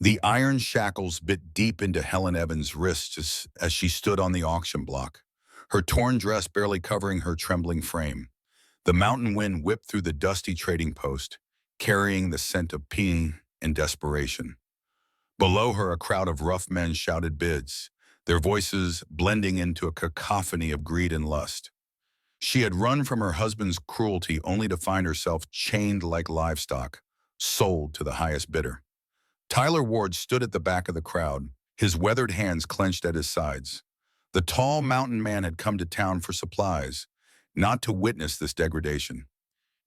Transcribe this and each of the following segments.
The iron shackles bit deep into Helen Evans' wrists as she stood on the auction block, her torn dress barely covering her trembling frame. The mountain wind whipped through the dusty trading post, carrying the scent of pain and desperation. Below her, a crowd of rough men shouted bids, their voices blending into a cacophony of greed and lust. She had run from her husband's cruelty only to find herself chained like livestock, sold to the highest bidder. Tyler Ward stood at the back of the crowd, his weathered hands clenched at his sides. The tall mountain man had come to town for supplies, not to witness this degradation.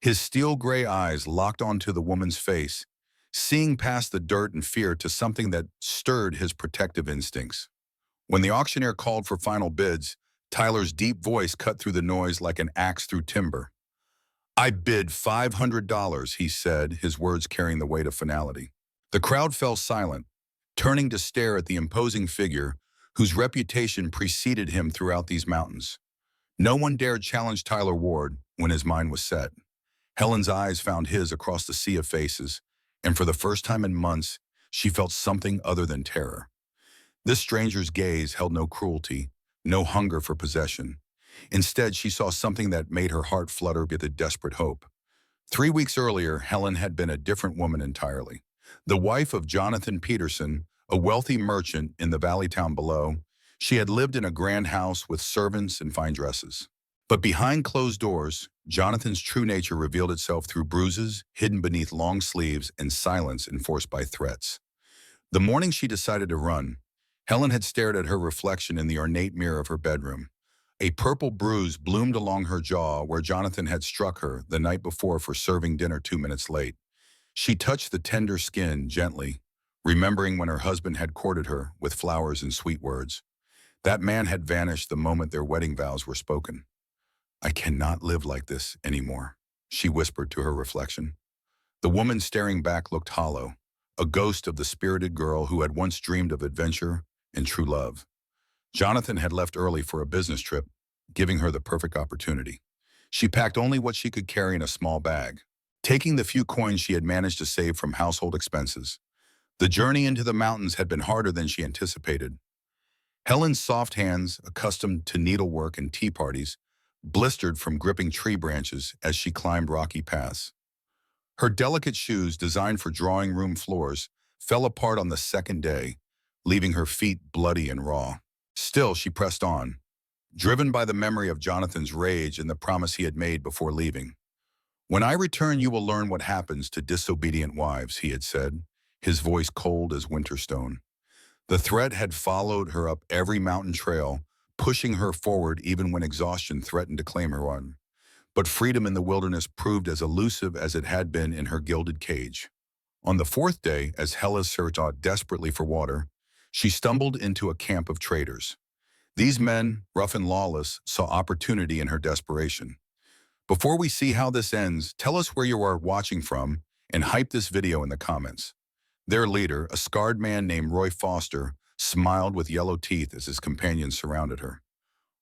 His steel-gray eyes locked onto the woman's face, seeing past the dirt and fear to something that stirred his protective instincts. When the auctioneer called for final bids, Tyler's deep voice cut through the noise like an axe through timber. "I bid $500, he said, his words carrying the weight of finality. The crowd fell silent, turning to stare at the imposing figure whose reputation preceded him throughout these mountains. No one dared challenge Tyler Ward when his mind was set. Helen's eyes found his across the sea of faces, and for the first time in months, she felt something other than terror. This stranger's gaze held no cruelty, no hunger for possession. Instead, she saw something that made her heart flutter with a desperate hope. 3 weeks earlier, Helen had been a different woman entirely. The wife of Jonathan Peterson, a wealthy merchant in the valley town below, she had lived in a grand house with servants and fine dresses. But behind closed doors, Jonathan's true nature revealed itself through bruises hidden beneath long sleeves and silence enforced by threats. The morning she decided to run, Helen had stared at her reflection in the ornate mirror of her bedroom. A purple bruise bloomed along her jaw where Jonathan had struck her the night before for serving dinner 2 minutes late. She touched the tender skin gently, remembering when her husband had courted her with flowers and sweet words. That man had vanished the moment their wedding vows were spoken. "I cannot live like this anymore," she whispered to her reflection. The woman staring back looked hollow, a ghost of the spirited girl who had once dreamed of adventure and true love. Jonathan had left early for a business trip, giving her the perfect opportunity. She packed only what she could carry in a small bag, taking the few coins she had managed to save from household expenses. The journey into the mountains had been harder than she anticipated. Helen's soft hands, accustomed to needlework and tea parties, blistered from gripping tree branches as she climbed rocky paths. Her delicate shoes, designed for drawing room floors, fell apart on the second day, leaving her feet bloody and raw. Still, she pressed on, driven by the memory of Jonathan's rage and the promise he had made before leaving. "When I return, you will learn what happens to disobedient wives," he had said, his voice cold as winter stone. The threat had followed her up every mountain trail, pushing her forward even when exhaustion threatened to claim her one. But freedom in the wilderness proved as elusive as it had been in her gilded cage. On the fourth day, as Helen searched out desperately for water, she stumbled into a camp of traders. These men, rough and lawless, saw opportunity in her desperation. Before we see how this ends, tell us where you are watching from and hype this video in the comments. Their leader, a scarred man named Roy Foster, smiled with yellow teeth as his companions surrounded her.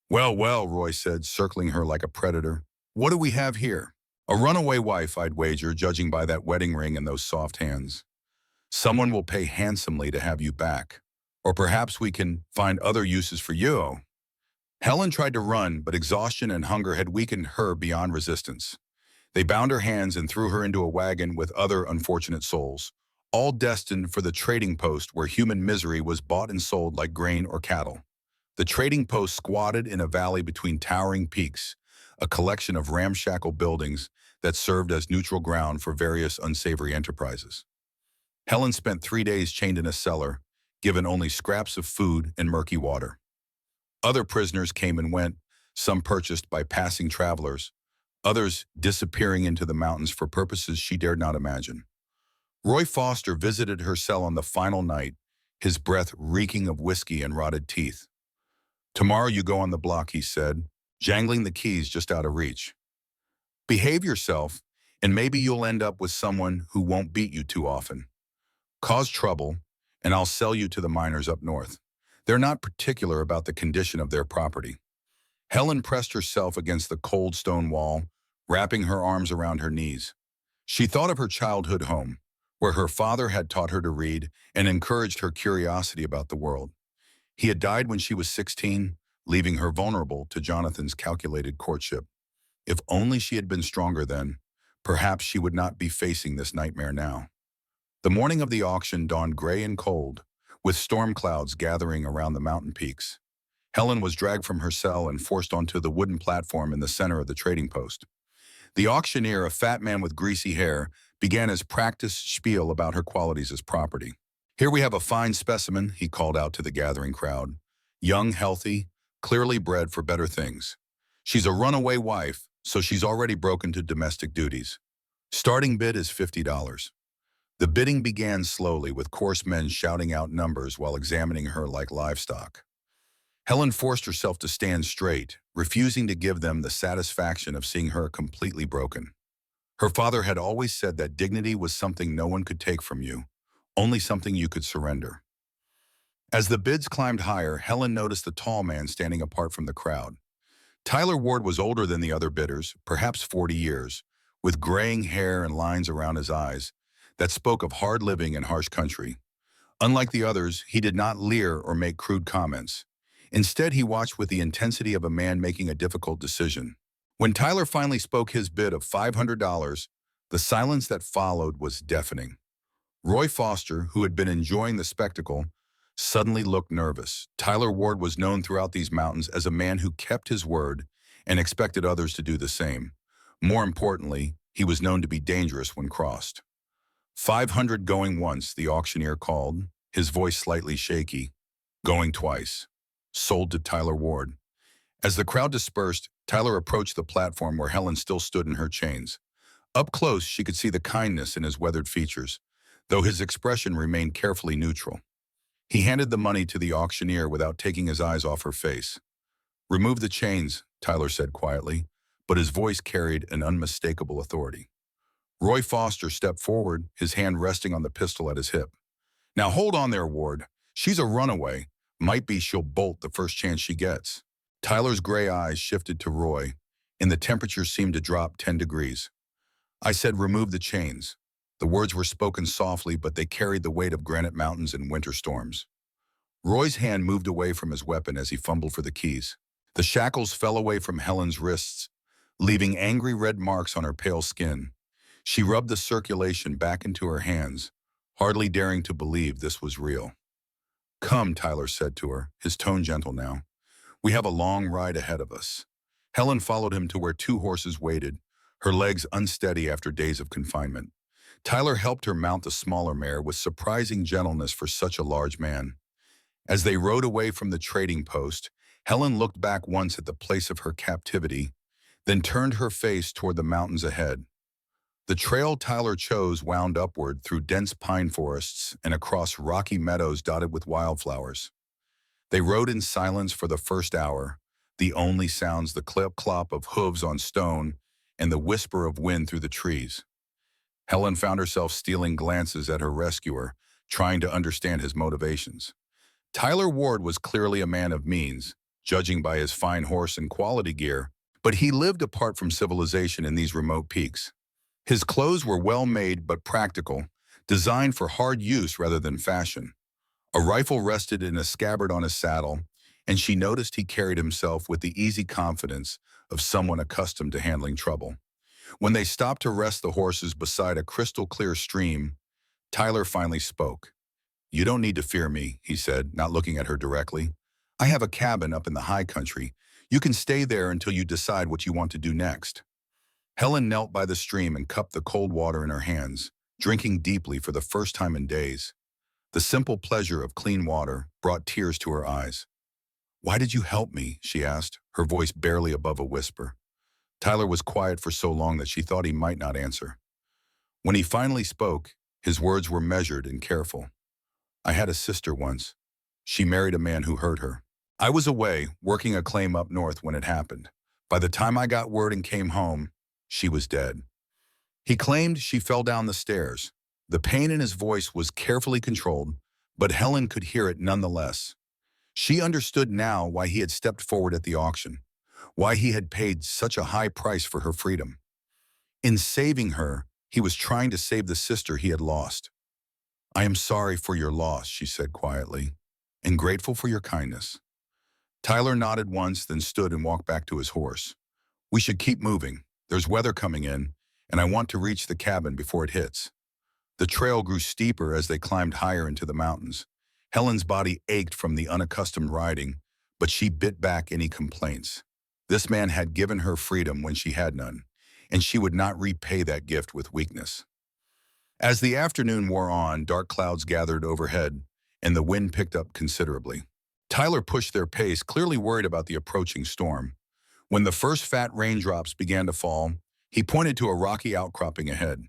"Well, well," Roy said, circling her like a predator. "What do we have here?" "A runaway wife, I'd wager, judging by that wedding ring and those soft hands. Someone will pay handsomely to have you back. Or perhaps we can find other uses for you." Helen tried to run, but exhaustion and hunger had weakened her beyond resistance. They bound her hands and threw her into a wagon with other unfortunate souls, all destined for the trading post where human misery was bought and sold like grain or cattle. The trading post squatted in a valley between towering peaks, a collection of ramshackle buildings that served as neutral ground for various unsavory enterprises. Helen spent 3 days chained in a cellar, given only scraps of food and murky water. Other prisoners came and went, some purchased by passing travelers, others disappearing into the mountains for purposes she dared not imagine. Roy Foster visited her cell on the final night, his breath reeking of whiskey and rotted teeth. "Tomorrow you go on the block," he said, jangling the keys just out of reach. "Behave yourself, and maybe you'll end up with someone who won't beat you too often. Cause trouble, and I'll sell you to the miners up north. They're not particular about the condition of their property." Helen pressed herself against the cold stone wall, wrapping her arms around her knees. She thought of her childhood home, where her father had taught her to read and encouraged her curiosity about the world. He had died when she was 16, leaving her vulnerable to Jonathan's calculated courtship. If only she had been stronger then, perhaps she would not be facing this nightmare now. The morning of the auction dawned gray and cold, with storm clouds gathering around the mountain peaks. Helen was dragged from her cell and forced onto the wooden platform in the center of the trading post. The auctioneer, a fat man with greasy hair, began his practiced spiel about her qualities as property. "Here we have a fine specimen," he called out to the gathering crowd. "Young, healthy, clearly bred for better things. She's a runaway wife, so she's already broken to domestic duties. Starting bid is $50. The bidding began slowly, with coarse men shouting out numbers while examining her like livestock. Helen forced herself to stand straight, refusing to give them the satisfaction of seeing her completely broken. Her father had always said that dignity was something no one could take from you, only something you could surrender. As the bids climbed higher, Helen noticed the tall man standing apart from the crowd. Tyler Ward was older than the other bidders, perhaps 40 years, with graying hair and lines around his eyes that spoke of hard living and harsh country. Unlike the others, he did not leer or make crude comments. Instead, he watched with the intensity of a man making a difficult decision. When Tyler finally spoke his bid of $500, the silence that followed was deafening. Roy Foster, who had been enjoying the spectacle, suddenly looked nervous. Tyler Ward was known throughout these mountains as a man who kept his word and expected others to do the same. More importantly, he was known to be dangerous when crossed. "500 going once," the auctioneer called, his voice slightly shaky. "Going twice." Sold to Tyler Ward. As the crowd dispersed, Tyler approached the platform where Helen still stood in her chains. Up close, she could see the kindness in his weathered features, though his expression remained carefully neutral. He handed the money to the auctioneer without taking his eyes off her face. "Remove the chains," Tyler said quietly, but his voice carried an unmistakable authority. Roy Foster stepped forward, his hand resting on the pistol at his hip. "Now hold on there, Ward. She's a runaway. Might be she'll bolt the first chance she gets." Tyler's gray eyes shifted to Roy, and the temperature seemed to drop 10 degrees. "I said remove the chains." The words were spoken softly, but they carried the weight of granite mountains in winter storms. Roy's hand moved away from his weapon as he fumbled for the keys. The shackles fell away from Helen's wrists, leaving angry red marks on her pale skin. She rubbed the circulation back into her hands, hardly daring to believe this was real. "Come," Tyler said to her, his tone gentle now. "We have a long ride ahead of us." Helen followed him to where two horses waited, her legs unsteady after days of confinement. Tyler helped her mount the smaller mare with surprising gentleness for such a large man. As they rode away from the trading post, Helen looked back once at the place of her captivity, then turned her face toward the mountains ahead. The trail Tyler chose wound upward through dense pine forests and across rocky meadows dotted with wildflowers. They rode in silence for the first hour, the only sounds the clip-clop of hooves on stone and the whisper of wind through the trees. Helen found herself stealing glances at her rescuer, trying to understand his motivations. Tyler Ward was clearly a man of means, judging by his fine horse and quality gear, but he lived apart from civilization in these remote peaks. His clothes were well-made but practical, designed for hard use rather than fashion. A rifle rested in a scabbard on his saddle, and she noticed he carried himself with the easy confidence of someone accustomed to handling trouble. When they stopped to rest the horses beside a crystal-clear stream, Tyler finally spoke. "You don't need to fear me," he said, not looking at her directly. "I have a cabin up in the high country. You can stay there until you decide what you want to do next." Helen knelt by the stream and cupped the cold water in her hands, drinking deeply for the first time in days. The simple pleasure of clean water brought tears to her eyes. "Why did you help me?" she asked, her voice barely above a whisper. Tyler was quiet for so long that she thought he might not answer. When he finally spoke, his words were measured and careful. "I had a sister once. She married a man who hurt her. I was away, working a claim up north when it happened. By the time I got word and came home, she was dead." He claimed she fell down the stairs. The pain in his voice was carefully controlled, but Helen could hear it nonetheless. She understood now why he had stepped forward at the auction, why he had paid such a high price for her freedom. In saving her, he was trying to save the sister he had lost. "I am sorry for your loss," she said quietly, "and grateful for your kindness." Tyler nodded once, then stood and walked back to his horse. "We should keep moving. There's weather coming in, and I want to reach the cabin before it hits." The trail grew steeper as they climbed higher into the mountains. Helen's body ached from the unaccustomed riding, but she bit back any complaints. This man had given her freedom when she had none, and she would not repay that gift with weakness. As the afternoon wore on, dark clouds gathered overhead, and the wind picked up considerably. Tyler pushed their pace, clearly worried about the approaching storm. When the first fat raindrops began to fall, he pointed to a rocky outcropping ahead.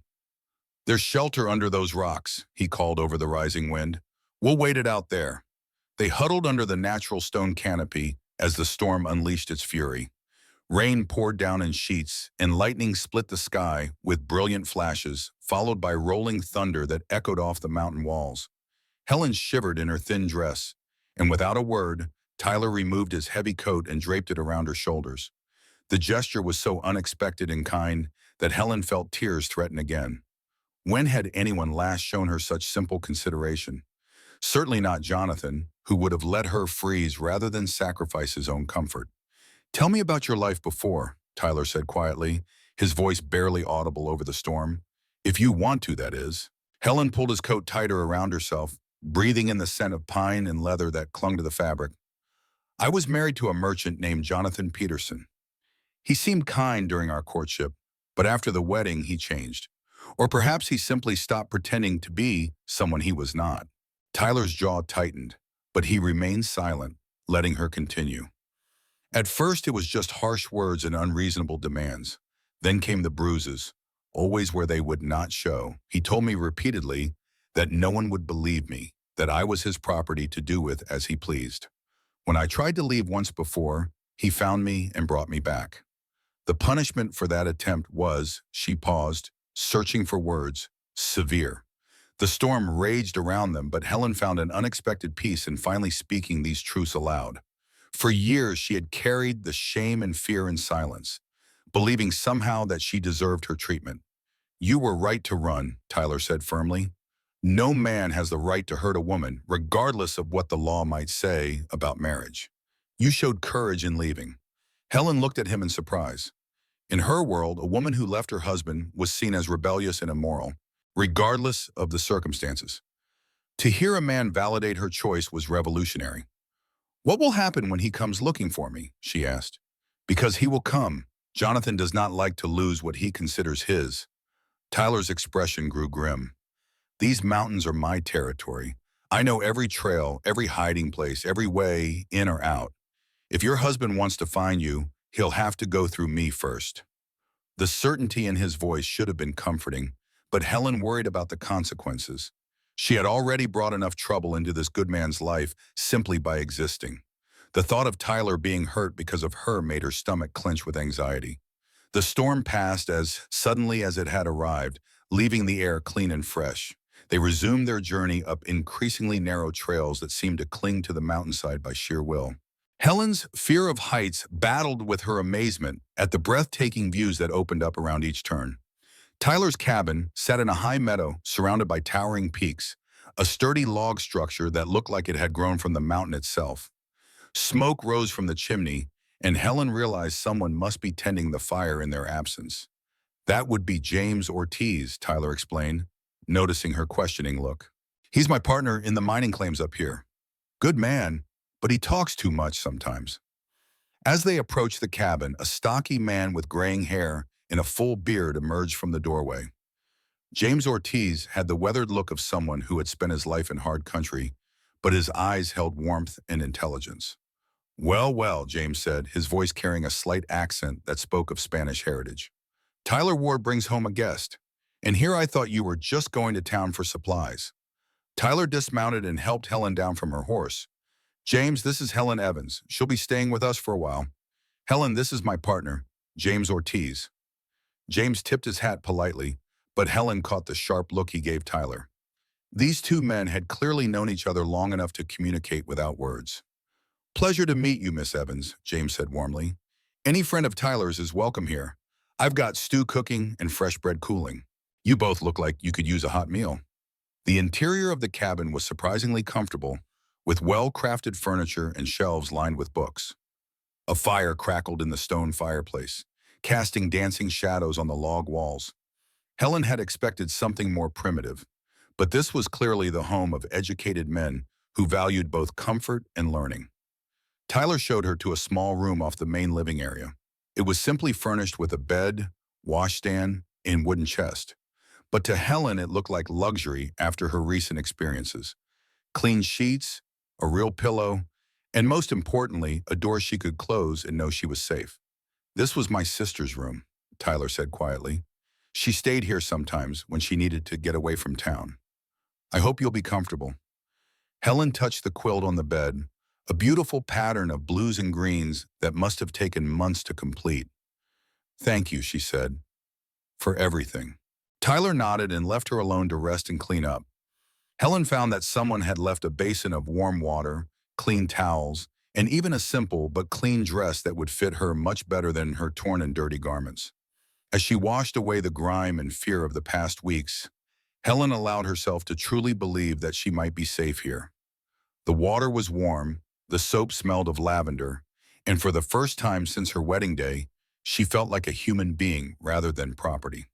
"There's shelter under those rocks," he called over the rising wind. "We'll wait it out there." They huddled under the natural stone canopy as the storm unleashed its fury. Rain poured down in sheets, and lightning split the sky with brilliant flashes, followed by rolling thunder that echoed off the mountain walls. Helen shivered in her thin dress, and without a word, Tyler removed his heavy coat and draped it around her shoulders. The gesture was so unexpected and kind that Helen felt tears threaten again. When had anyone last shown her such simple consideration? Certainly not Jonathan, who would have let her freeze rather than sacrifice his own comfort. "Tell me about your life before," Tyler said quietly, his voice barely audible over the storm. "If you want to, that is." Helen pulled his coat tighter around herself, breathing in the scent of pine and leather that clung to the fabric. "I was married to a merchant named Jonathan Peterson. He seemed kind during our courtship, but after the wedding he changed. Or perhaps he simply stopped pretending to be someone he was not." Tyler's jaw tightened, but he remained silent, letting her continue. "At first it was just harsh words and unreasonable demands. Then came the bruises, always where they would not show. He told me repeatedly that no one would believe me, that I was his property to do with as he pleased. When I tried to leave once before, he found me and brought me back. The punishment for that attempt was," she paused, searching for words, "severe." The storm raged around them, but Helen found an unexpected peace in finally speaking these truths aloud. For years, she had carried the shame and fear in silence, believing somehow that she deserved her treatment. "You were right to run," Tyler said firmly. "No man has the right to hurt a woman, regardless of what the law might say about marriage. You showed courage in leaving." Helen looked at him in surprise. In her world, a woman who left her husband was seen as rebellious and immoral, regardless of the circumstances. To hear a man validate her choice was revolutionary. "What will happen when he comes looking for me?" she asked. "Because he will come. Jonathan does not like to lose what he considers his." Tyler's expression grew grim. "These mountains are my territory. I know every trail, every hiding place, every way in or out. If your husband wants to find you, he'll have to go through me first." The certainty in his voice should have been comforting, but Helen worried about the consequences. She had already brought enough trouble into this good man's life simply by existing. The thought of Tyler being hurt because of her made her stomach clench with anxiety. The storm passed as suddenly as it had arrived, leaving the air clean and fresh. They resumed their journey up increasingly narrow trails that seemed to cling to the mountainside by sheer will. Helen's fear of heights battled with her amazement at the breathtaking views that opened up around each turn. Tyler's cabin sat in a high meadow surrounded by towering peaks, a sturdy log structure that looked like it had grown from the mountain itself. Smoke rose from the chimney, and Helen realized someone must be tending the fire in their absence. "That would be James Ortiz," Tyler explained, noticing her questioning look. "He's my partner in the mining claims up here. Good man, but he talks too much sometimes." As they approached the cabin, a stocky man with graying hair and a full beard emerged from the doorway. James Ortiz had the weathered look of someone who had spent his life in hard country, but his eyes held warmth and intelligence. "Well, well," James said, his voice carrying a slight accent that spoke of Spanish heritage. "Tyler Ward brings home a guest, and here I thought you were just going to town for supplies." Tyler dismounted and helped Helen down from her horse. "James, this is Helen Evans. She'll be staying with us for a while. Helen, this is my partner, James Ortiz." James tipped his hat politely, but Helen caught the sharp look he gave Tyler. These two men had clearly known each other long enough to communicate without words. "Pleasure to meet you, Miss Evans," James said warmly. "Any friend of Tyler's is welcome here. I've got stew cooking and fresh bread cooling. You both look like you could use a hot meal." The interior of the cabin was surprisingly comfortable, with well-crafted furniture and shelves lined with books. A fire crackled in the stone fireplace, casting dancing shadows on the log walls. Helen had expected something more primitive, but this was clearly the home of educated men who valued both comfort and learning. Tyler showed her to a small room off the main living area. It was simply furnished with a bed, washstand, and wooden chest. But to Helen, it looked like luxury after her recent experiences. Clean sheets, a real pillow, and most importantly, a door she could close and know she was safe. "This was my sister's room," Tyler said quietly. "She stayed here sometimes when she needed to get away from town. I hope you'll be comfortable." Helen touched the quilt on the bed, a beautiful pattern of blues and greens that must have taken months to complete. "Thank you," she said, "for everything." Tyler nodded and left her alone to rest and clean up. Helen found that someone had left a basin of warm water, clean towels, and even a simple but clean dress that would fit her much better than her torn and dirty garments. As she washed away the grime and fear of the past weeks, Helen allowed herself to truly believe that she might be safe here. The water was warm, the soap smelled of lavender, and for the first time since her wedding day, she felt like a human being rather than property.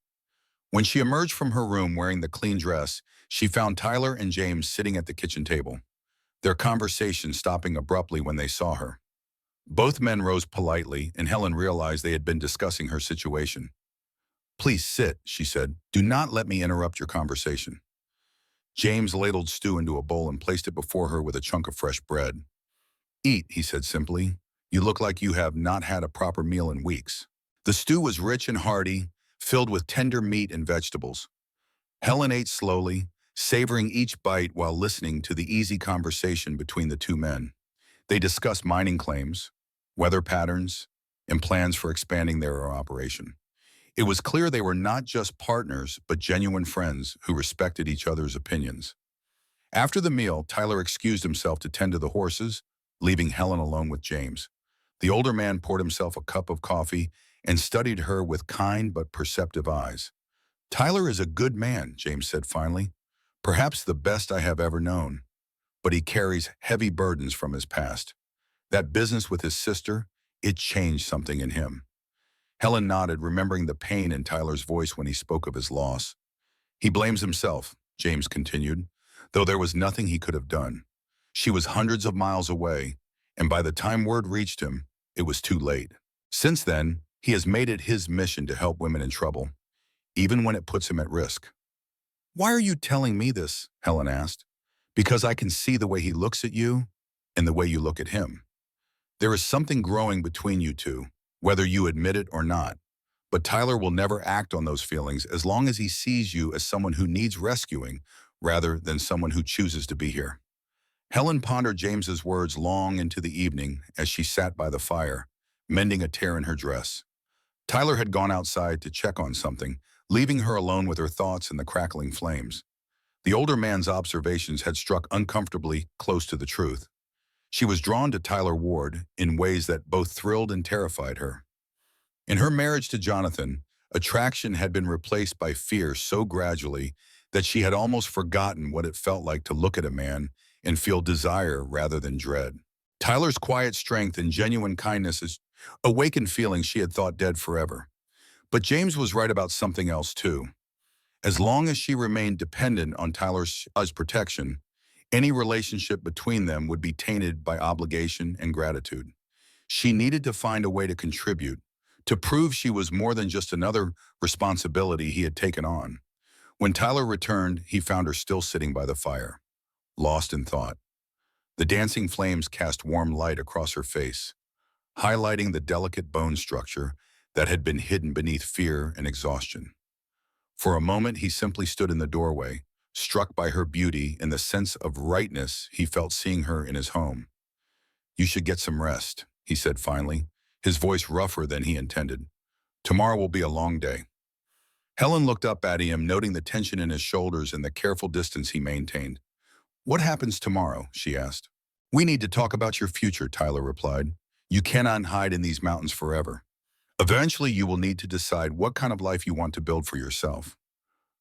When she emerged from her room wearing the clean dress, she found Tyler and James sitting at the kitchen table, their conversation stopping abruptly when they saw her. Both men rose politely, and Helen realized they had been discussing her situation. "Please sit," she said. "Do not let me interrupt your conversation." James ladled stew into a bowl and placed it before her with a chunk of fresh bread. "Eat," he said simply. "You look like you have not had a proper meal in weeks." The stew was rich and hearty, filled with tender meat and vegetables. Helen ate slowly, savoring each bite while listening to the easy conversation between the two men. They discussed mining claims, weather patterns, and plans for expanding their operation. It was clear they were not just partners, but genuine friends who respected each other's opinions. After the meal, Tyler excused himself to tend to the horses, leaving Helen alone with James. The older man poured himself a cup of coffee and studied her with kind but perceptive eyes. "Tyler is a good man," James said finally. "Perhaps the best I have ever known. But he carries heavy burdens from his past. That business with his sister, it changed something in him." Helen nodded, remembering the pain in Tyler's voice when he spoke of his loss. "He blames himself," James continued, "though there was nothing he could have done. She was hundreds of miles away, and by the time word reached him, it was too late. Since then, he has made it his mission to help women in trouble, even when it puts him at risk." "Why are you telling me this?" Helen asked. "Because I can see the way he looks at you and the way you look at him. There is something growing between you two, whether you admit it or not. But Tyler will never act on those feelings as long as he sees you as someone who needs rescuing rather than someone who chooses to be here." Helen pondered James's words long into the evening as she sat by the fire, mending a tear in her dress. Tyler had gone outside to check on something, leaving her alone with her thoughts and the crackling flames. The older man's observations had struck uncomfortably close to the truth. She was drawn to Tyler Ward in ways that both thrilled and terrified her. In her marriage to Jonathan, attraction had been replaced by fear so gradually that she had almost forgotten what it felt like to look at a man and feel desire rather than dread. Tyler's quiet strength and genuine kindness awakened feelings she had thought dead forever. But James was right about something else too. As long as she remained dependent on Tyler's protection, any relationship between them would be tainted by obligation and gratitude. She needed to find a way to contribute, to prove she was more than just another responsibility he had taken on. When Tyler returned, he found her still sitting by the fire, lost in thought. The dancing flames cast warm light across her face, highlighting the delicate bone structure that had been hidden beneath fear and exhaustion. For a moment, he simply stood in the doorway, struck by her beauty and the sense of rightness he felt seeing her in his home. "You should get some rest," he said finally, his voice rougher than he intended. "Tomorrow will be a long day." Helen looked up at him, noting the tension in his shoulders and the careful distance he maintained. "What happens tomorrow?" she asked. "We need to talk about your future," Tyler replied. "You cannot hide in these mountains forever. Eventually, you will need to decide what kind of life you want to build for yourself."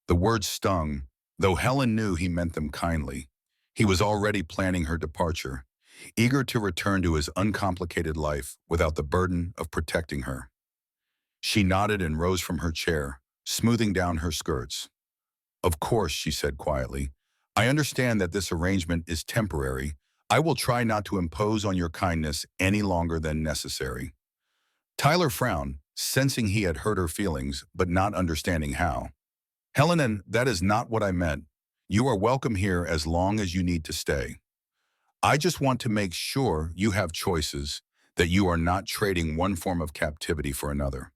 The words stung, Though Helen knew he meant them kindly, he was already planning her departure, eager to return to his uncomplicated life without the burden of protecting her. She nodded and rose from her chair, smoothing down her skirts. "Of course," she said quietly. "I understand that this arrangement is temporary. I will try not to impose on your kindness any longer than necessary." Tyler frowned, sensing he had hurt her feelings, but not understanding how. "Helen, that is not what I meant. You are welcome here as long as you need to stay. I just want to make sure you have choices, that you are not trading one form of captivity for another."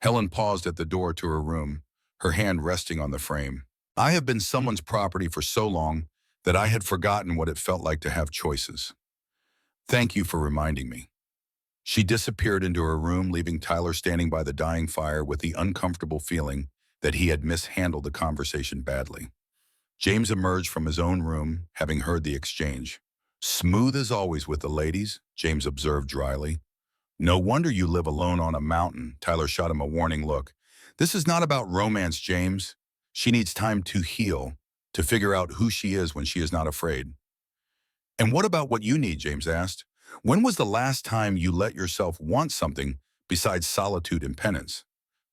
Helen paused at the door to her room, her hand resting on the frame. "I have been someone's property for so long that I had forgotten what it felt like to have choices. Thank you for reminding me." She disappeared into her room, leaving Tyler standing by the dying fire with the uncomfortable feeling that he had mishandled the conversation badly. James emerged from his own room, having heard the exchange. "Smooth as always with the ladies," James observed dryly. "No wonder you live alone on a mountain." Tyler shot him a warning look. "This is not about romance, James. She needs time to heal, to figure out who she is when she is not afraid." "And what about what you need?" James asked. "When was the last time you let yourself want something besides solitude and penance?"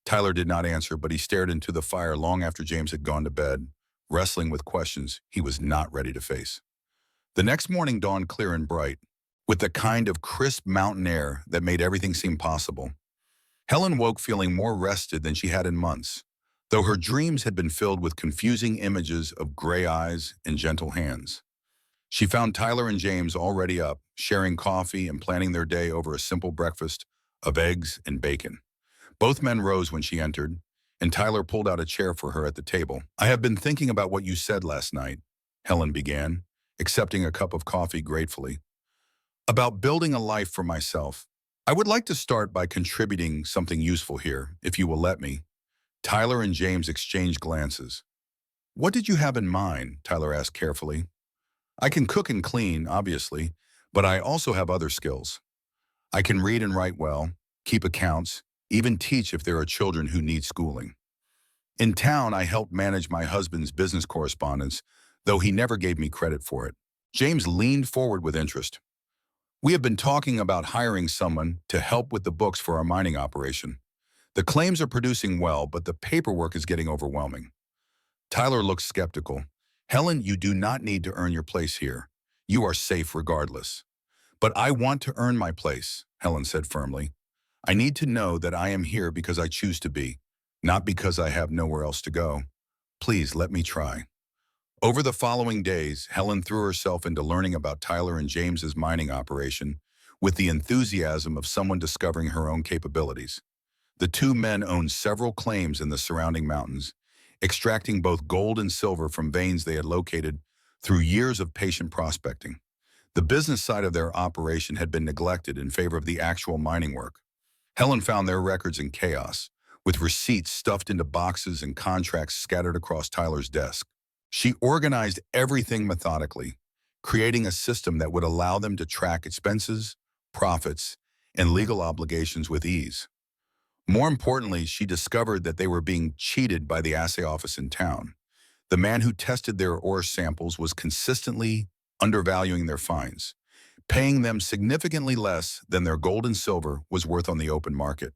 Tyler did not answer, but he stared into the fire long after James had gone to bed, wrestling with questions he was not ready to face. The next morning dawned clear and bright, with the kind of crisp mountain air that made everything seem possible. Helen woke feeling more rested than she had in months, though her dreams had been filled with confusing images of gray eyes and gentle hands. She found Tyler and James already up, sharing coffee and planning their day over a simple breakfast of eggs and bacon. Both men rose when she entered, and Tyler pulled out a chair for her at the table. "I have been thinking about what you said last night," Helen began, accepting a cup of coffee gratefully. "About building a life for myself. I would like to start by contributing something useful here, if you will let me." Tyler and James exchanged glances. "What did you have in mind?" Tyler asked carefully. "I can cook and clean, obviously, but I also have other skills. I can read and write well, keep accounts, even teach if there are children who need schooling. In town, I helped manage my husband's business correspondence, though he never gave me credit for it." James leaned forward with interest. "We have been talking about hiring someone to help with the books for our mining operation. The claims are producing well, but the paperwork is getting overwhelming." Tyler looked skeptical. "Helen, you do not need to earn your place here. You are safe regardless." "But I want to earn my place," Helen said firmly. "I need to know that I am here because I choose to be, not because I have nowhere else to go. Please let me try." Over the following days, Helen threw herself into learning about Tyler and James's mining operation with the enthusiasm of someone discovering her own capabilities. The two men owned several claims in the surrounding mountains, extracting both gold and silver from veins they had located through years of patient prospecting. The business side of their operation had been neglected in favor of the actual mining work. Helen found their records in chaos, with receipts stuffed into boxes and contracts scattered across Tyler's desk. She organized everything methodically, creating a system that would allow them to track expenses, profits, and legal obligations with ease. More importantly, she discovered that they were being cheated by the assay office in town. The man who tested their ore samples was consistently undervaluing their finds, paying them significantly less than their gold and silver was worth on the open market.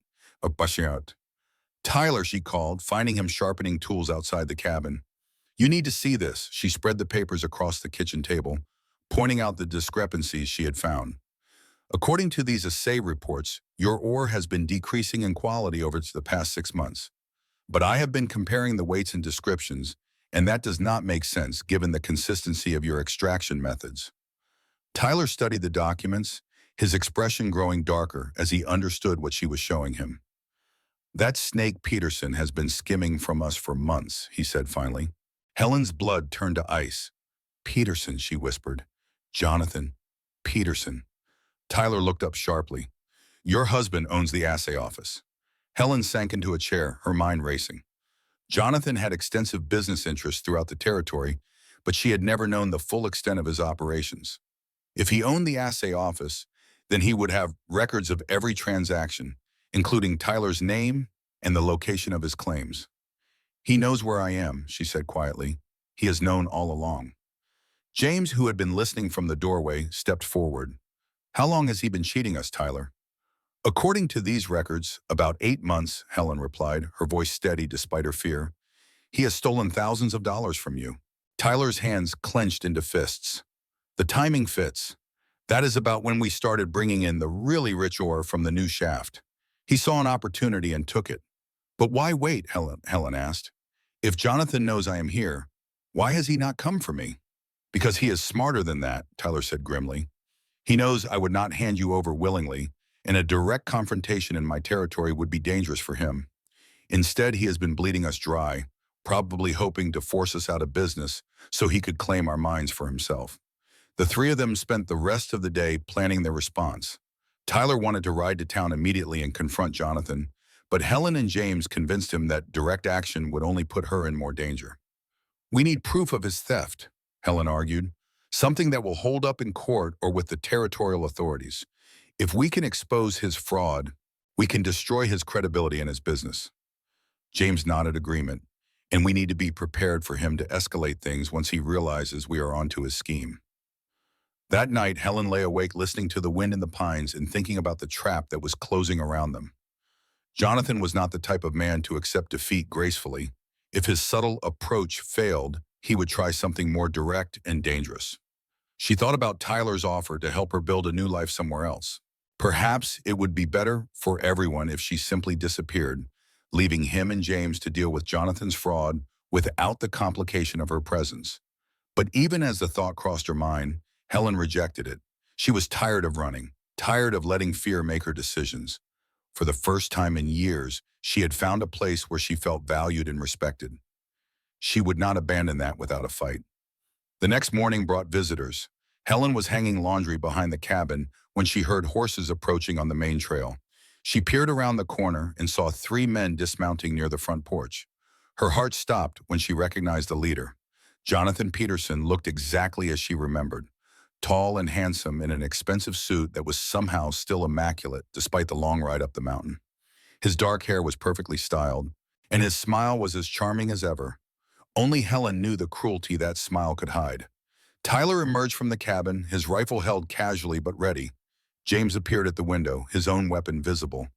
Tyler, she called, finding him sharpening tools outside the cabin. "You need to see this." She spread the papers across the kitchen table, pointing out the discrepancies she had found. "According to these assay reports, your ore has been decreasing in quality over the past 6 months. But I have been comparing the weights and descriptions, and that does not make sense given the consistency of your extraction methods." Tyler studied the documents, his expression growing darker as he understood what she was showing him. "That snake Peterson has been skimming from us for months," he said finally. Helen's blood turned to ice. "Peterson," she whispered. "Jonathan Peterson." Tyler looked up sharply. "Your husband owns the assay office." Helen sank into a chair, her mind racing. Jonathan had extensive business interests throughout the territory, but she had never known the full extent of his operations. If he owned the assay office, then he would have records of every transaction, including Tyler's name and the location of his claims. "He knows where I am," she said quietly. he has known all along. James, who had been listening from the doorway, stepped forward. How long has he been cheating us, Tyler? According to these records, about 8 months, Helen replied, her voice steady despite her fear. He has stolen thousands of dollars from you. Tyler's hands clenched into fists. The timing fits. That is about when we started bringing in the really rich ore from the new shaft. He saw an opportunity and took it. But why wait, Helen asked. If Jonathan knows I am here, why has he not come for me? Because he is smarter than that, Tyler said grimly. He knows I would not hand you over willingly, and a direct confrontation in my territory would be dangerous for him. Instead, he has been bleeding us dry, probably hoping to force us out of business so he could claim our mines for himself. The three of them spent the rest of the day planning their response. Tyler wanted to ride to town immediately and confront Jonathan, but Helen and James convinced him that direct action would only put her in more danger. We need proof of his theft, Helen argued, something that will hold up in court or with the territorial authorities. If we can expose his fraud, we can destroy his credibility in his business. James nodded agreement, and we need to be prepared for him to escalate things once he realizes we are onto his scheme. That night, Helen lay awake listening to the wind in the pines and thinking about the trap that was closing around them. Jonathan was not the type of man to accept defeat gracefully. If his subtle approach failed, he would try something more direct and dangerous. She thought about Tyler's offer to help her build a new life somewhere else. Perhaps it would be better for everyone if she simply disappeared, leaving him and James to deal with Jonathan's fraud without the complication of her presence. But even as the thought crossed her mind, Helen rejected it. She was tired of running, tired of letting fear make her decisions. For the first time in years, she had found a place where she felt valued and respected. She would not abandon that without a fight. The next morning brought visitors. Helen was hanging laundry behind the cabin when she heard horses approaching on the main trail. She peered around the corner and saw 3 men dismounting near the front porch. Her heart stopped when she recognized the leader. Jonathan Peterson looked exactly as she remembered, tall and handsome in an expensive suit that was somehow still immaculate despite the long ride up the mountain. His dark hair was perfectly styled, and his smile was as charming as ever. Only Helen knew the cruelty that smile could hide. Tyler emerged from the cabin, his rifle held casually but ready. James appeared at the window, his own weapon visible.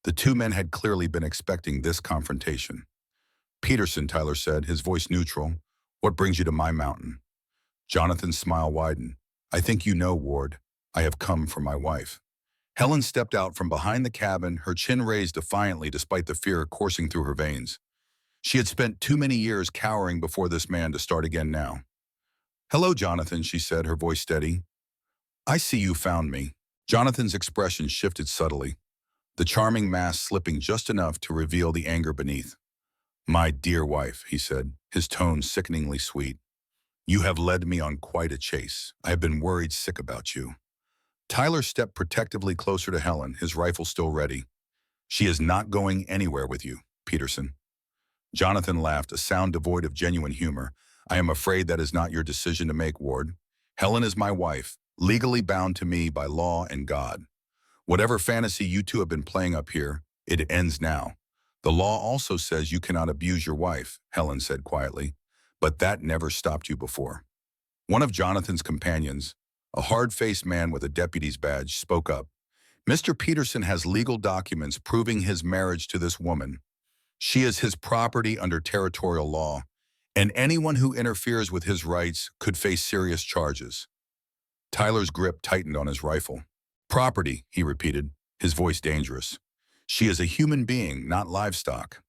The 2 men had clearly been expecting this confrontation. Peterson, Tyler said, his voice neutral. What brings you to my mountain? Jonathan's smile widened. I think you know, Ward. I have come for my wife. Helen stepped out from behind the cabin, her chin raised defiantly despite the fear coursing through her veins. She had spent too many years cowering before this man to start again now. Hello, Jonathan, she said, her voice steady. I see you found me. Jonathan's expression shifted subtly, the charming mask slipping just enough to reveal the anger beneath. My dear wife, he said, his tone sickeningly sweet. You have led me on quite a chase. I have been worried sick about you. Tyler stepped protectively closer to Helen, his rifle still ready. She is not going anywhere with you, Peterson. Jonathan laughed, a sound devoid of genuine humor. I am afraid that is not your decision to make, Ward. Helen is my wife, legally bound to me by law and God. Whatever fantasy you two have been playing up here, it ends now. The law also says you cannot abuse your wife, Helen said quietly, but that never stopped you before. One of Jonathan's companions, a hard-faced man with a deputy's badge, spoke up. Mr. Peterson has legal documents proving his marriage to this woman. She is his property under territorial law, and anyone who interferes with his rights could face serious charges. Tyler's grip tightened on his rifle. Property, he repeated, his voice dangerous. She is a human being, not livestock.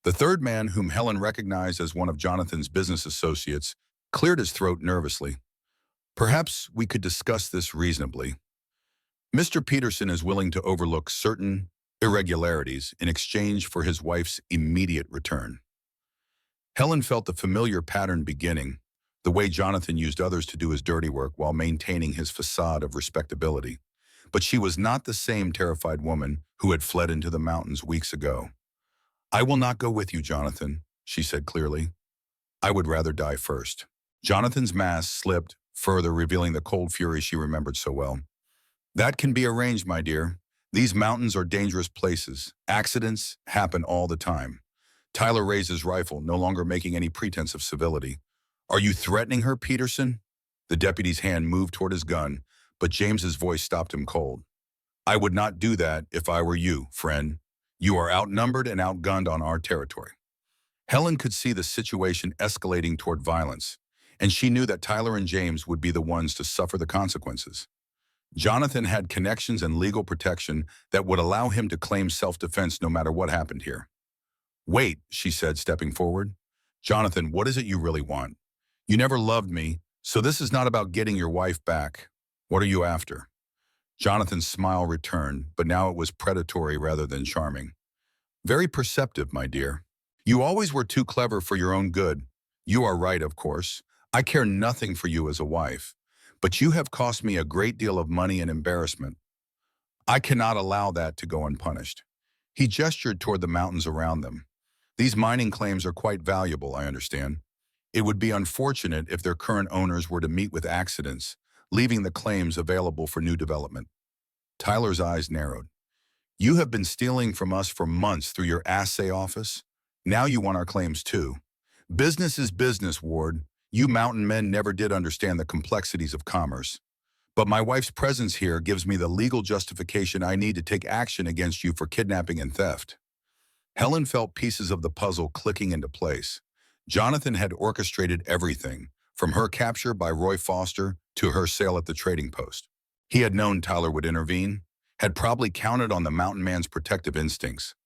The third man, whom Helen recognized as one of Jonathan's business associates, cleared his throat nervously. Perhaps we could discuss this reasonably. Mr. Peterson is willing to overlook certain irregularities in exchange for his wife's immediate return. Helen felt the familiar pattern beginning, the way Jonathan used others to do his dirty work while maintaining his facade of respectability. But she was not the same terrified woman who had fled into the mountains weeks ago. I will not go with you, Jonathan, she said clearly. I would rather die first. Jonathan's mask slipped, further revealing the cold fury she remembered so well. That can be arranged, my dear. These mountains are dangerous places. Accidents happen all the time. Tyler raised his rifle, no longer making any pretense of civility. Are you threatening her, Peterson? The deputy's hand moved toward his gun, but James's voice stopped him cold. I would not do that if I were you, friend. You are outnumbered and outgunned on our territory. Helen could see the situation escalating toward violence, and she knew that Tyler and James would be the ones to suffer the consequences. Jonathan had connections and legal protection that would allow him to claim self-defense no matter what happened here. Wait, she said, stepping forward. Jonathan, what is it you really want? You never loved me, so this is not about getting your wife back. What are you after? Jonathan's smile returned, but now it was predatory rather than charming. Very perceptive, my dear. You always were too clever for your own good. You are right, of course. I care nothing for you as a wife, but you have cost me a great deal of money and embarrassment. I cannot allow that to go unpunished. He gestured toward the mountains around them. These mining claims are quite valuable, I understand. It would be unfortunate if their current owners were to meet with accidents, leaving the claims available for new development. Tyler's eyes narrowed. You have been stealing from us for months through your assay office. Now you want our claims too. Business is business, Ward. You mountain men never did understand the complexities of commerce. But my wife's presence here gives me the legal justification I need to take action against you for kidnapping and theft. Helen felt pieces of the puzzle clicking into place. Jonathan had orchestrated everything, from her capture by Roy Foster to her sale at the trading post. He had known Tyler would intervene, had probably counted on the mountain man's protective instincts.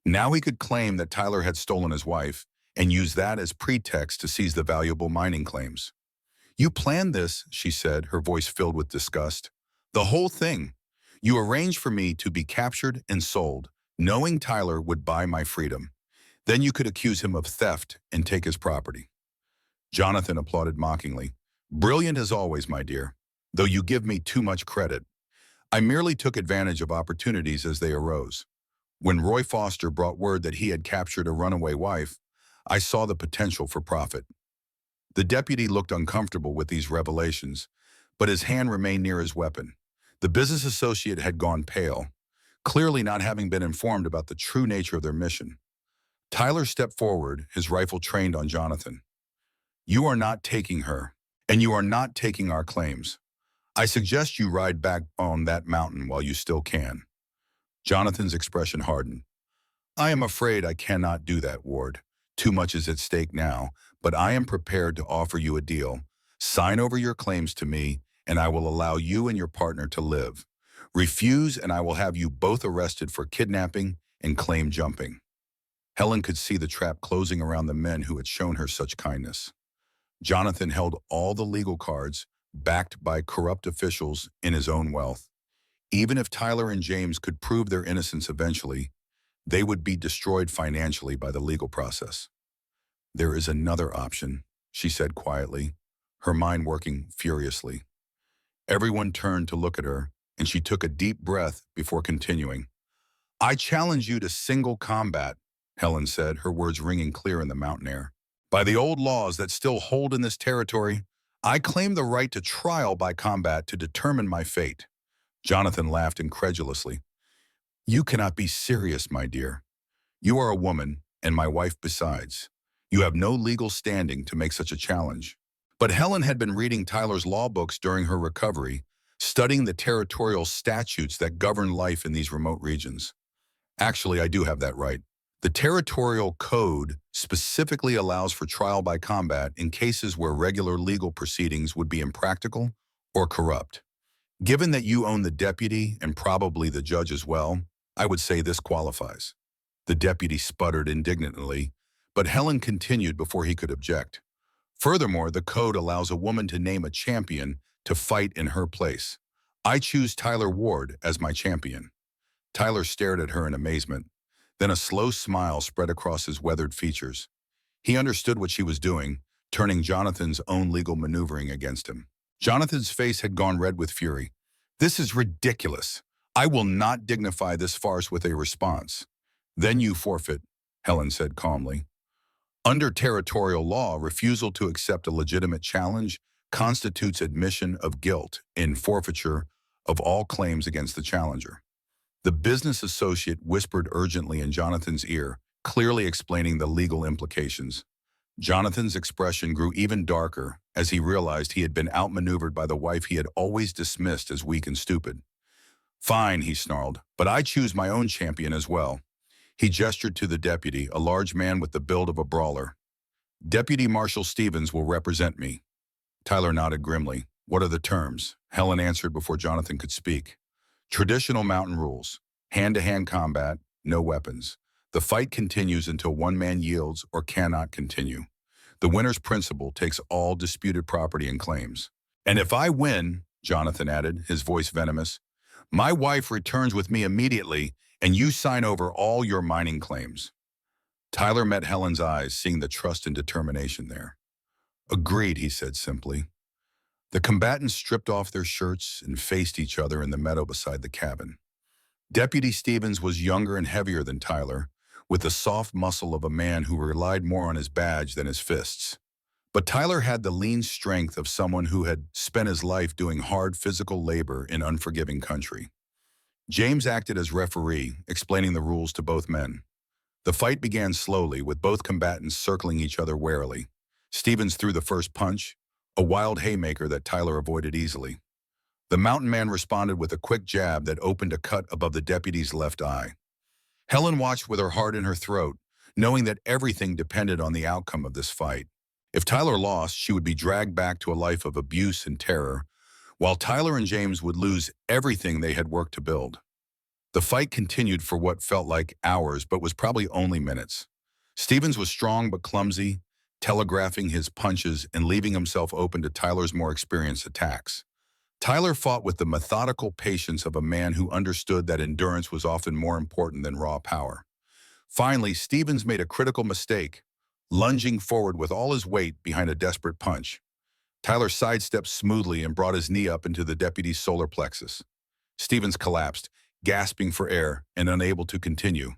Now he could claim that Tyler had stolen his wife and use that as pretext to seize the valuable mining claims. You planned this, she said, her voice filled with disgust. The whole thing. You arranged for me to be captured and sold, knowing Tyler would buy my freedom. Then you could accuse him of theft and take his property. Jonathan applauded mockingly. Brilliant as always, my dear, though you give me too much credit. I merely took advantage of opportunities as they arose. When Roy Foster brought word that he had captured a runaway wife, I saw the potential for profit. The deputy looked uncomfortable with these revelations, but his hand remained near his weapon. The business associate had gone pale, clearly not having been informed about the true nature of their mission. Tyler stepped forward, his rifle trained on Jonathan. You are not taking her, and you are not taking our claims. I suggest you ride back on that mountain while you still can. Jonathan's expression hardened. I am afraid I cannot do that, Ward. Too much is at stake now, but I am prepared to offer you a deal. Sign over your claims to me, and I will allow you and your partner to live. Refuse, and I will have you both arrested for kidnapping and claim jumping. Helen could see the trap closing around the men who had shown her such kindness. Jonathan held all the legal cards, backed by corrupt officials, in his own wealth. Even if Tyler and James could prove their innocence eventually, they would be destroyed financially by the legal process. There is another option, she said quietly, her mind working furiously. Everyone turned to look at her, and she took a deep breath before continuing. I challenge you to single combat, Helen said, her words ringing clear in the mountain air. By the old laws that still hold in this territory, I claim the right to trial by combat to determine my fate. Jonathan laughed incredulously. You cannot be serious, my dear. You are a woman, and my wife besides. You have no legal standing to make such a challenge. But Helen had been reading Tyler's law books during her recovery, studying the territorial statutes that govern life in these remote regions. Actually, I do have that right. The territorial code specifically allows for trial by combat in cases where regular legal proceedings would be impractical or corrupt. Given that you own the deputy and probably the judge as well, I would say this qualifies. The deputy sputtered indignantly, but Helen continued before he could object. Furthermore, the code allows a woman to name a champion to fight in her place. I choose Tyler Ward as my champion. Tyler stared at her in amazement. Then a slow smile spread across his weathered features. He understood what she was doing, turning Jonathan's own legal maneuvering against him. Jonathan's face had gone red with fury. This is ridiculous. I will not dignify this farce with a response. Then you forfeit, Helen said calmly. Under territorial law, refusal to accept a legitimate challenge constitutes admission of guilt in forfeiture of all claims against the challenger. The business associate whispered urgently in Jonathan's ear, clearly explaining the legal implications. Jonathan's expression grew even darker as he realized he had been outmaneuvered by the wife he had always dismissed as weak and stupid. "Fine," he snarled, "but I choose my own champion as well." He gestured to the deputy, a large man with the build of a brawler. "Deputy Marshal Stevens will represent me." Tyler nodded grimly. "What are the terms?" Helen answered before Jonathan could speak. "Traditional mountain rules. Hand-to-hand combat, no weapons. The fight continues until one man yields or cannot continue. The winner's principal takes all disputed property and claims. And if I win," Jonathan added, his voice venomous, "my wife returns with me immediately and you sign over all your mining claims." Tyler met Helen's eyes, seeing the trust and determination there. "Agreed," he said simply. The combatants stripped off their shirts and faced each other in the meadow beside the cabin. Deputy Stevens was younger and heavier than Tyler, with the soft muscle of a man who relied more on his badge than his fists. But Tyler had the lean strength of someone who had spent his life doing hard physical labor in unforgiving country. James acted as referee, explaining the rules to both men. The fight began slowly, with both combatants circling each other warily. Stevens threw the first punch, a wild haymaker that Tyler avoided easily. The mountain man responded with a quick jab that opened a cut above the deputy's left eye. Helen watched with her heart in her throat, knowing that everything depended on the outcome of this fight. If Tyler lost, she would be dragged back to a life of abuse and terror, while Tyler and James would lose everything they had worked to build. The fight continued for what felt like hours, but was probably only minutes. Stevens was strong but clumsy, telegraphing his punches and leaving himself open to Tyler's more experienced attacks. Tyler fought with the methodical patience of a man who understood that endurance was often more important than raw power. Finally, Stevens made a critical mistake, lunging forward with all his weight behind a desperate punch. Tyler sidestepped smoothly and brought his knee up into the deputy's solar plexus. Stevens collapsed, gasping for air and unable to continue.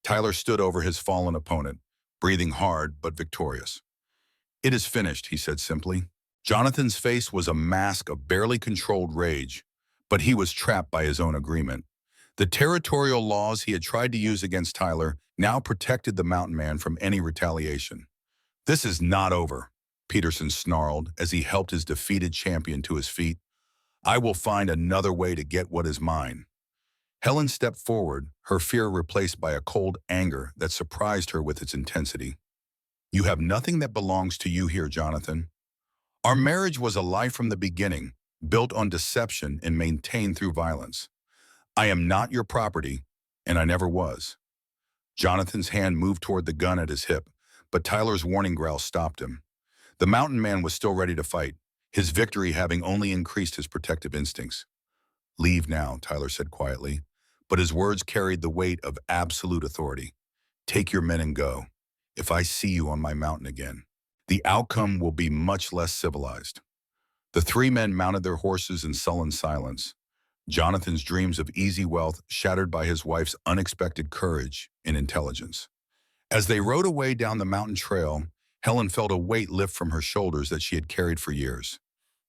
Tyler stood over his fallen opponent, breathing hard but victorious. "It is finished," he said simply. Jonathan's face was a mask of barely controlled rage, but he was trapped by his own agreement. The territorial laws he had tried to use against Tyler now protected the mountain man from any retaliation. "This is not over," Peterson snarled as he helped his defeated champion to his feet. "I will find another way to get what is mine." Helen stepped forward, her fear replaced by a cold anger that surprised her with its intensity. "You have nothing that belongs to you here, Jonathan. Our marriage was a lie from the beginning, built on deception and maintained through violence. I am not your property, and I never was." Jonathan's hand moved toward the gun at his hip, but Tyler's warning growl stopped him. The mountain man was still ready to fight, his victory having only increased his protective instincts. "Leave now," Tyler said quietly, but his words carried the weight of absolute authority. "Take your men and go. If I see you on my mountain again, the outcome will be much less civilized." The three men mounted their horses in sullen silence, Jonathan's dreams of easy wealth shattered by his wife's unexpected courage and intelligence. As they rode away down the mountain trail, Helen felt a weight lift from her shoulders that she had carried for years.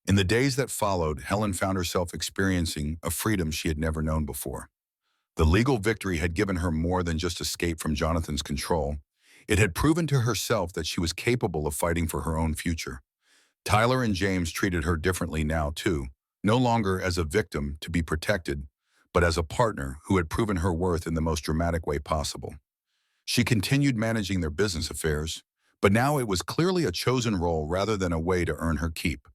In the days that followed, Helen found herself experiencing a freedom she had never known before. The legal victory had given her more than just escape from Jonathan's control. It had proven to herself that she was capable of fighting for her own future. Tyler and James treated her differently now, too, no longer as a victim to be protected, but as a partner who had proven her worth in the most dramatic way possible. She continued managing their business affairs, but now it was clearly a chosen role rather than a way to earn her keep.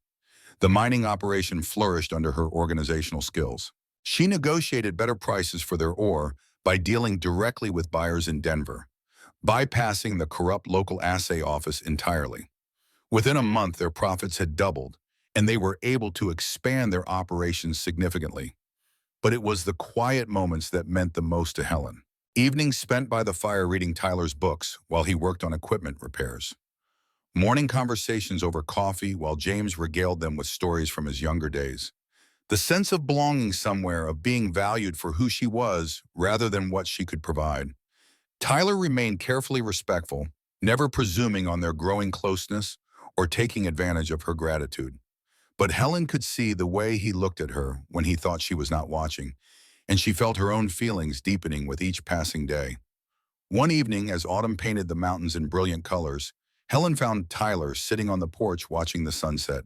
The mining operation flourished under her organizational skills. She negotiated better prices for their ore by dealing directly with buyers in Denver, bypassing the corrupt local assay office entirely. Within a month, their profits had doubled, and they were able to expand their operations significantly. But it was the quiet moments that meant the most to Helen. Evenings spent by the fire reading Tyler's books while he worked on equipment repairs. Morning conversations over coffee while James regaled them with stories from his younger days. The sense of belonging somewhere, of being valued for who she was rather than what she could provide. Tyler remained carefully respectful, never presuming on their growing closeness or taking advantage of her gratitude. But Helen could see the way he looked at her when he thought she was not watching, and she felt her own feelings deepening with each passing day. One evening, as autumn painted the mountains in brilliant colors, Helen found Tyler sitting on the porch watching the sunset.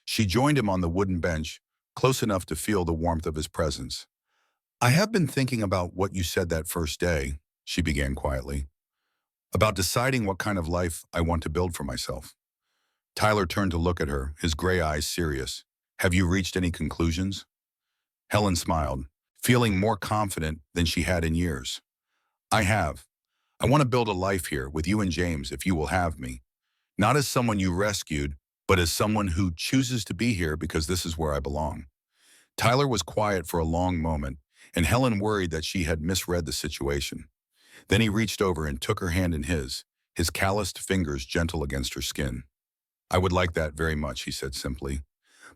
She joined him on the wooden bench, close enough to feel the warmth of his presence. "I have been thinking about what you said that first day," she began quietly, "about deciding what kind of life I want to build for myself." Tyler turned to look at her, his gray eyes serious. "Have you reached any conclusions?" Helen smiled, feeling more confident than she had in years. "I have. I want to build a life here with you and James if you will have me. Not as someone you rescued, but as someone who chooses to be here because this is where I belong." Tyler was quiet for a long moment, and Helen worried that she had misread the situation. Then he reached over and took her hand in his calloused fingers gentle against her skin. "I would like that very much," he said simply.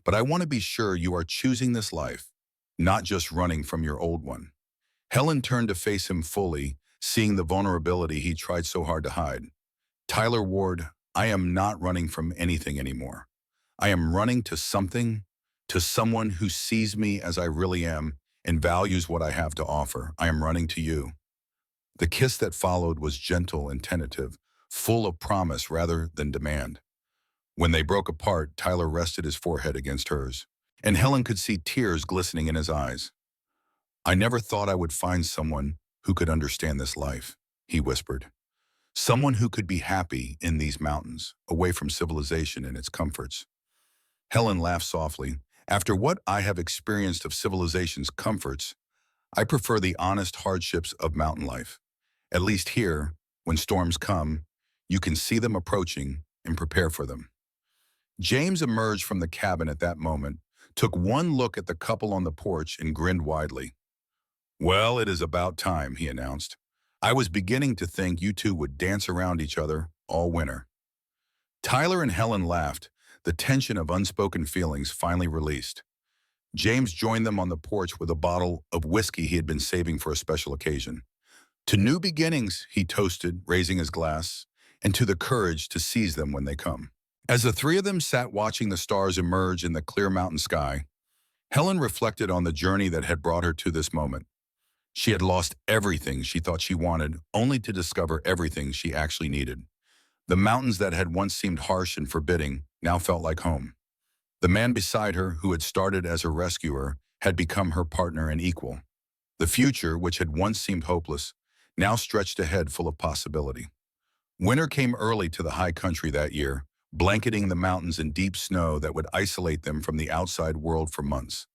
"But I want to be sure you are choosing this life, not just running from your old one." Helen turned to face him fully, seeing the vulnerability he tried so hard to hide. "Tyler Ward, I am not running from anything anymore. I am running to something, to someone who sees me as I really am and values what I have to offer. I am running to you." The kiss that followed was gentle and tentative, full of promise rather than demand. When they broke apart, Tyler rested his forehead against hers, and Helen could see tears glistening in his eyes. "I never thought I would find someone who could understand this life," he whispered. "Someone who could be happy in these mountains, away from civilization and its comforts." Helen laughed softly. "After what I have experienced of civilization's comforts, I prefer the honest hardships of mountain life. At least here, when storms come, you can see them approaching and prepare for them." James emerged from the cabin at that moment, took one look at the couple on the porch and grinned widely. "Well, it is about time," he announced. "I was beginning to think you two would dance around each other all winter." Tyler and Helen laughed, the tension of unspoken feelings finally released. James joined them on the porch with a bottle of whiskey he had been saving for a special occasion. "To new beginnings," he toasted, raising his glass, "and to the courage to seize them when they come." As the three of them sat watching the stars emerge in the clear mountain sky, Helen reflected on the journey that had brought her to this moment. She had lost everything she thought she wanted, only to discover everything she actually needed. The mountains that had once seemed harsh and forbidding now felt like home. The man beside her, who had started as her rescuer, had become her partner and equal. The future, which had once seemed hopeless, now stretched ahead full of possibility. Winter came early to the high country that year, blanketing the mountains in deep snow that would isolate them from the outside world for months.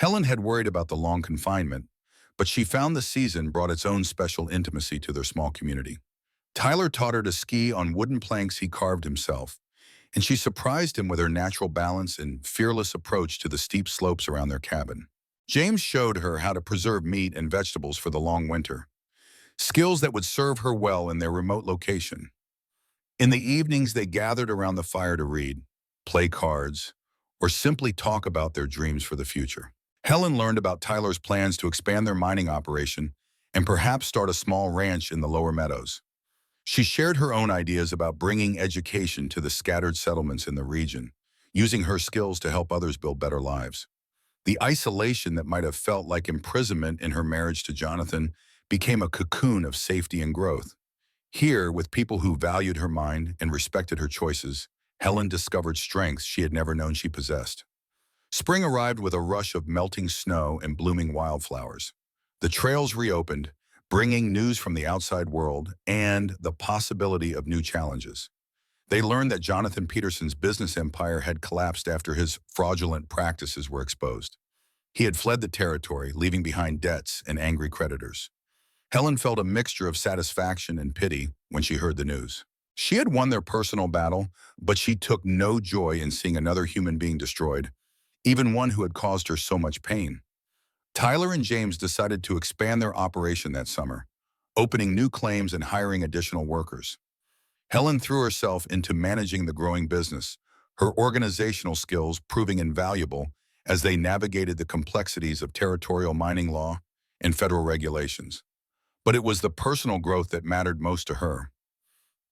Helen had worried about the long confinement, but she found the season brought its own special intimacy to their small community. Tyler taught her to ski on wooden planks he carved himself, and she surprised him with her natural balance and fearless approach to the steep slopes around their cabin. James showed her how to preserve meat and vegetables for the long winter, skills that would serve her well in their remote location. In the evenings, they gathered around the fire to read, play cards, or simply talk about their dreams for the future. Helen learned about Tyler's plans to expand their mining operation and perhaps start a small ranch in the lower meadows. She shared her own ideas about bringing education to the scattered settlements in the region, using her skills to help others build better lives. The isolation that might have felt like imprisonment in her marriage to Jonathan became a cocoon of safety and growth. Here, with people who valued her mind and respected her choices, Helen discovered strengths she had never known she possessed. Spring arrived with a rush of melting snow and blooming wildflowers. The trails reopened, bringing news from the outside world and the possibility of new challenges. They learned that Jonathan Peterson's business empire had collapsed after his fraudulent practices were exposed. He had fled the territory, leaving behind debts and angry creditors. Helen felt a mixture of satisfaction and pity when she heard the news. She had won their personal battle, but she took no joy in seeing another human being destroyed, even one who had caused her so much pain. Tyler and James decided to expand their operation that summer, opening new claims and hiring additional workers. Helen threw herself into managing the growing business, her organizational skills proving invaluable as they navigated the complexities of territorial mining law and federal regulations. But it was the personal growth that mattered most to her.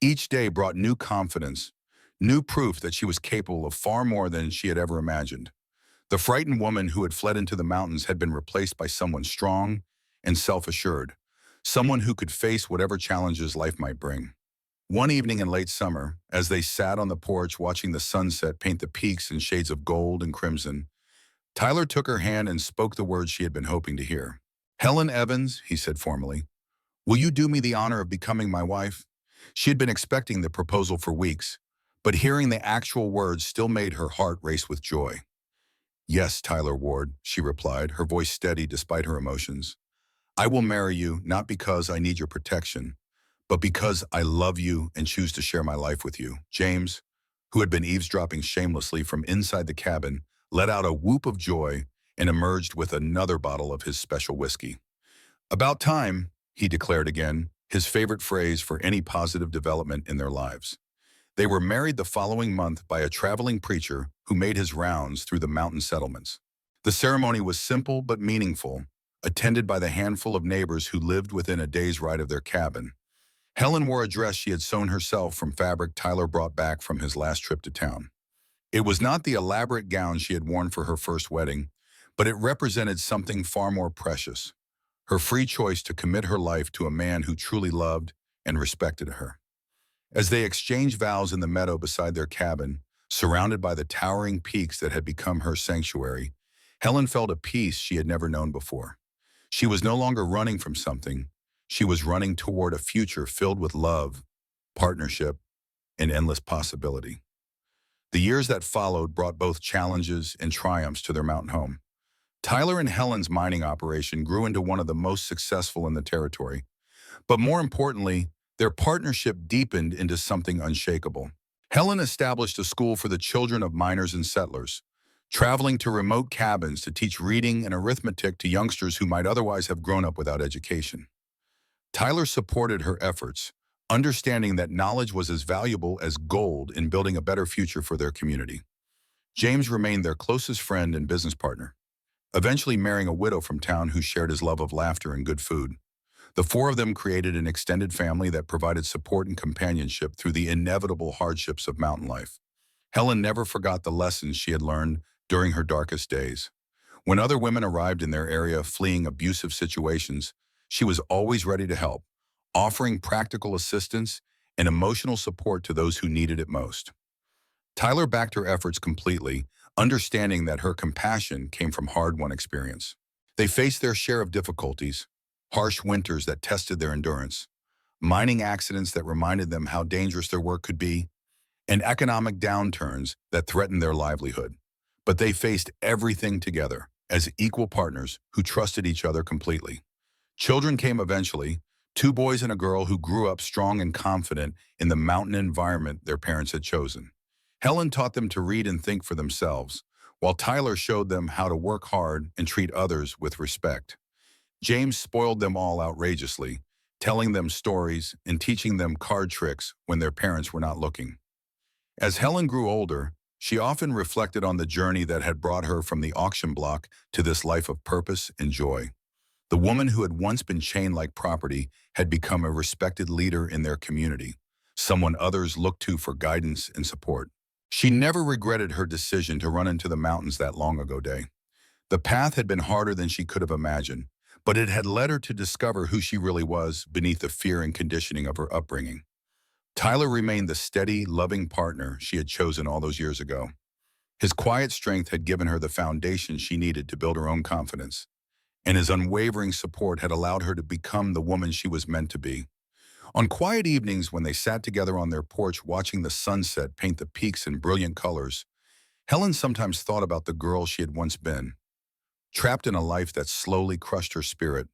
Each day brought new confidence, new proof that she was capable of far more than she had ever imagined. The frightened woman who had fled into the mountains had been replaced by someone strong and self-assured, someone who could face whatever challenges life might bring. One evening in late summer, as they sat on the porch watching the sunset paint the peaks in shades of gold and crimson, Tyler took her hand and spoke the words she had been hoping to hear. "Helen Evans," he said formally, "will you do me the honor of becoming my wife?" She had been expecting the proposal for weeks, but hearing the actual words still made her heart race with joy. "Yes, Tyler Ward," she replied, her voice steady despite her emotions. "I will marry you not because I need your protection, but because I love you and choose to share my life with you." James, who had been eavesdropping shamelessly from inside the cabin, let out a whoop of joy and emerged with another bottle of his special whiskey. "About time," he declared again, his favorite phrase for any positive development in their lives. They were married the following month by a traveling preacher who made his rounds through the mountain settlements. The ceremony was simple but meaningful, attended by the handful of neighbors who lived within a day's ride of their cabin. Helen wore a dress she had sewn herself from fabric Tyler brought back from his last trip to town. It was not the elaborate gown she had worn for her first wedding, but it represented something far more precious: her free choice to commit her life to a man who truly loved and respected her. As they exchanged vows in the meadow beside their cabin, surrounded by the towering peaks that had become her sanctuary, Helen felt a peace she had never known before. She was no longer running from something. She was running toward a future filled with love, partnership, and endless possibility. The years that followed brought both challenges and triumphs to their mountain home. Tyler and Helen's mining operation grew into one of the most successful in the territory. But more importantly, their partnership deepened into something unshakable. Helen established a school for the children of miners and settlers, traveling to remote cabins to teach reading and arithmetic to youngsters who might otherwise have grown up without education. Tyler supported her efforts, understanding that knowledge was as valuable as gold in building a better future for their community. James remained their closest friend and business partner, eventually marrying a widow from town who shared his love of laughter and good food. The four of them created an extended family that provided support and companionship through the inevitable hardships of mountain life. Helen never forgot the lessons she had learned during her darkest days. When other women arrived in their area fleeing abusive situations, she was always ready to help, offering practical assistance and emotional support to those who needed it most. Tyler backed her efforts completely, understanding that her compassion came from hard-won experience. They faced their share of difficulties: harsh winters that tested their endurance, mining accidents that reminded them how dangerous their work could be, and economic downturns that threatened their livelihood. But they faced everything together as equal partners who trusted each other completely. Children came eventually, two boys and a girl who grew up strong and confident in the mountain environment their parents had chosen. Helen taught them to read and think for themselves, while Tyler showed them how to work hard and treat others with respect. James spoiled them all outrageously, telling them stories and teaching them card tricks when their parents were not looking. As Helen grew older, she often reflected on the journey that had brought her from the auction block to this life of purpose and joy. The woman who had once been chained like property had become a respected leader in their community, someone others looked to for guidance and support. She never regretted her decision to run into the mountains that long ago day. The path had been harder than she could have imagined, but it had led her to discover who she really was beneath the fear and conditioning of her upbringing. Tyler remained the steady, loving partner she had chosen all those years ago. His quiet strength had given her the foundation she needed to build her own confidence, and his unwavering support had allowed her to become the woman she was meant to be. On quiet evenings when they sat together on their porch watching the sunset paint the peaks in brilliant colors, Helen sometimes thought about the girl she had once been. Trapped in a life that slowly crushed her spirit,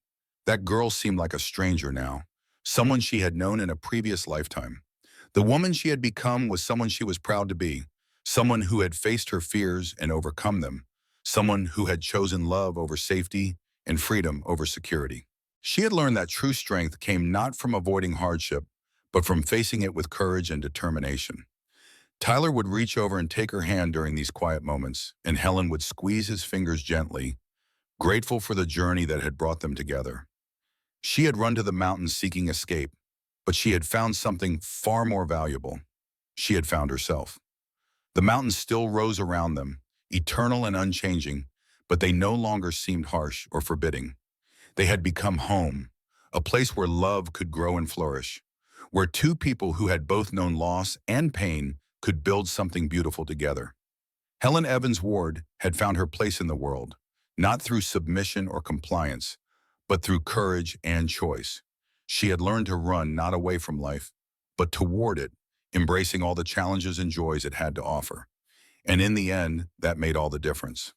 that girl seemed like a stranger now, someone she had known in a previous lifetime. The woman she had become was someone she was proud to be, someone who had faced her fears and overcome them, someone who had chosen love over safety and freedom over security. She had learned that true strength came not from avoiding hardship, but from facing it with courage and determination. Tyler would reach over and take her hand during these quiet moments, and Helen would squeeze his fingers gently, grateful for the journey that had brought them together. She had run to the mountains seeking escape, but she had found something far more valuable. She had found herself. The mountains still rose around them, eternal and unchanging, but they no longer seemed harsh or forbidding. They had become home, a place where love could grow and flourish, where two people who had both known loss and pain could build something beautiful together. Helen Evans Ward had found her place in the world, not through submission or compliance, but through courage and choice. She had learned to run not away from life, but toward it, embracing all the challenges and joys it had to offer. And in the end, that made all the difference.